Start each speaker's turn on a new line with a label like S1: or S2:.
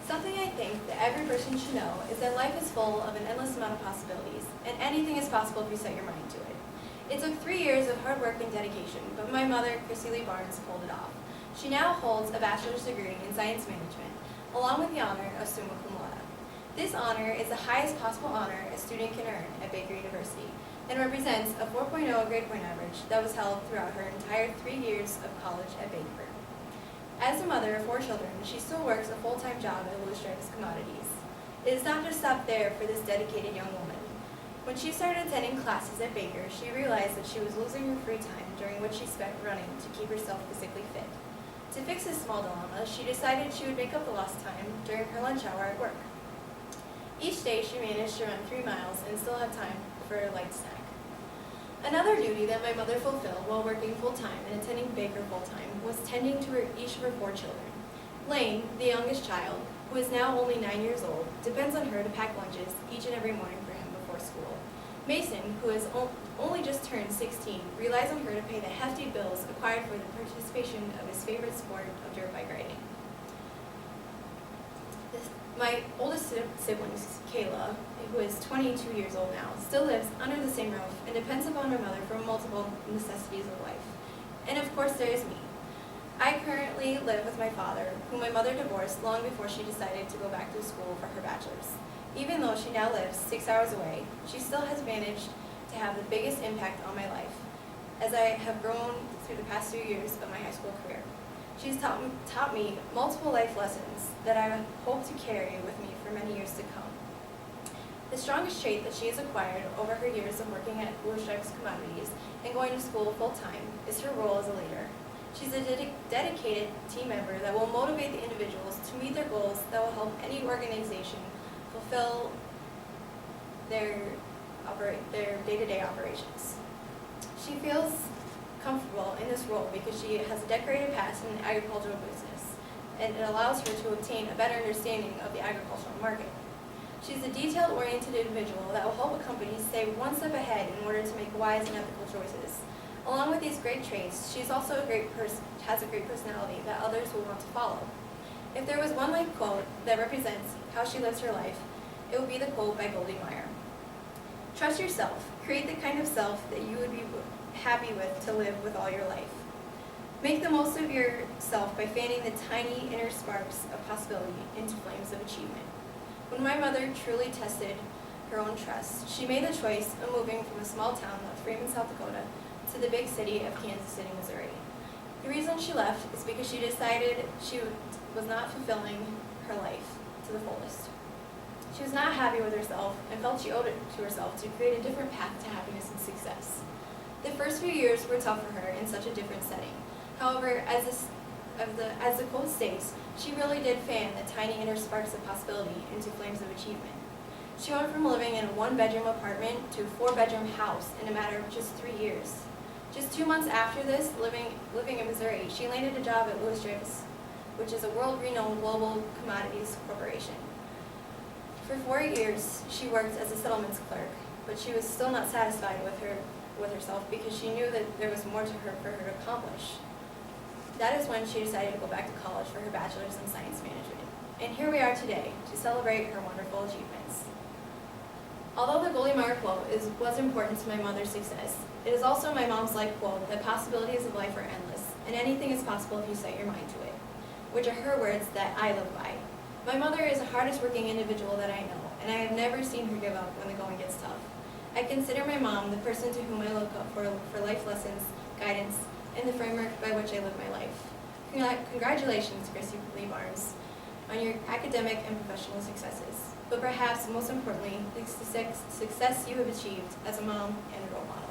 S1: Something I think that every person should know is that life is full of an endless amount of possibilities, and anything is possible if you set your mind to it. It took 3 years of hard work and dedication, but my mother, Chrissy Lee Barnes, pulled it off. She now holds a bachelor's degree in science management, along with the honor of summa cum laude. This honor is the highest possible honor a student can earn at Baker University, and represents a 4.0 grade point average that was held throughout her entire 3 years of college at Baker. As a mother of 4 children, she still works a full-time job at Lewis Stripes Commodities. It has not just stopped there for this dedicated young woman. When she started attending classes at Baker, she realized that she was losing her free time during which she spent running to keep herself physically fit. To fix this small dilemma, she decided she would make up the lost time during her lunch hour at work. Each day she managed to run 3 miles and still have time for a light snack. Another duty that my mother fulfilled while working full-time and attending Baker full-time was tending to each of her 4 children. Lane, the youngest child, who is now only 9 years old, depends on her to pack lunches each and every morning for him before school. Mason, who has only just turned 16, relies on her to pay the hefty bills acquired for the participation of his favorite sport of dirt bike riding. My oldest sibling, Kayla, who is 22 years old now, still lives under the same roof and depends upon her mother for multiple necessities of life. And of course there is me. I currently live with my father, whom my mother divorced long before she decided to go back to school for her bachelor's. Even though she now lives 6 hours away, she still has managed to have the biggest impact on my life, as I have grown through the past few years of my high school career. She's taught me multiple life lessons that I hope to carry with me for many years to come. The strongest trait that she has acquired over her years of working at Blue Stripes Commodities and going to school full-time is her role as a leader. She's a dedicated team member that will motivate the individuals to meet their goals that will help any organization fulfill their day-to-day operations. She feels comfortable in this role because she has a decorated past in the agricultural business, and it allows her to obtain a better understanding of the agricultural market. She's a detail-oriented individual that will help a company stay one step ahead in order to make wise and ethical choices. Along with these great traits, she's also has a great personality that others will want to follow. If there was one life quote that represents how she lives her life, it would be the quote by Goldie Meyer. Trust yourself. Create the kind of self that you would be happy with to live with all your life. Make the most of yourself by fanning the tiny inner sparks of possibility into flames of achievement. When my mother truly tested her own trust, she made the choice of moving from a small town of Freeman, South Dakota, to the big city of Kansas City, Missouri. The reason she left is because she decided she was not fulfilling her life to the fullest. She was not happy with herself and felt she owed it to herself to create a different path to happiness and success. The first few years were tough for her in such a different setting. However, as the quote states, she really did fan the tiny inner sparks of possibility into flames of achievement. She went from living in a 1-bedroom apartment to a 4-bedroom house in a matter of just 3 years. Just 2 months after this, living in Missouri, she landed a job at Lewis Stripes, which is a world-renowned global commodities corporation. For 4 years, she worked as a settlements clerk, but she was still not satisfied with herself because she knew that there was more for her to accomplish. That is when she decided to go back to college for her bachelor's in science management. And here we are today to celebrate her wonderful achievements. Although the Goldie Meyer quote was important to my mother's success, it is also my mom's life quote that possibilities of life are endless, and anything is possible if you set your mind to it, which are her words that I live by. My mother is the hardest working individual that I know, and I have never seen her give up when the going gets tough. I consider my mom the person to whom I look up for life lessons, guidance, and the framework by which I live my life. Congratulations, Chrissy Lee Barnes, on your academic and professional successes, but perhaps most importantly, the success you have achieved as a mom and a role model.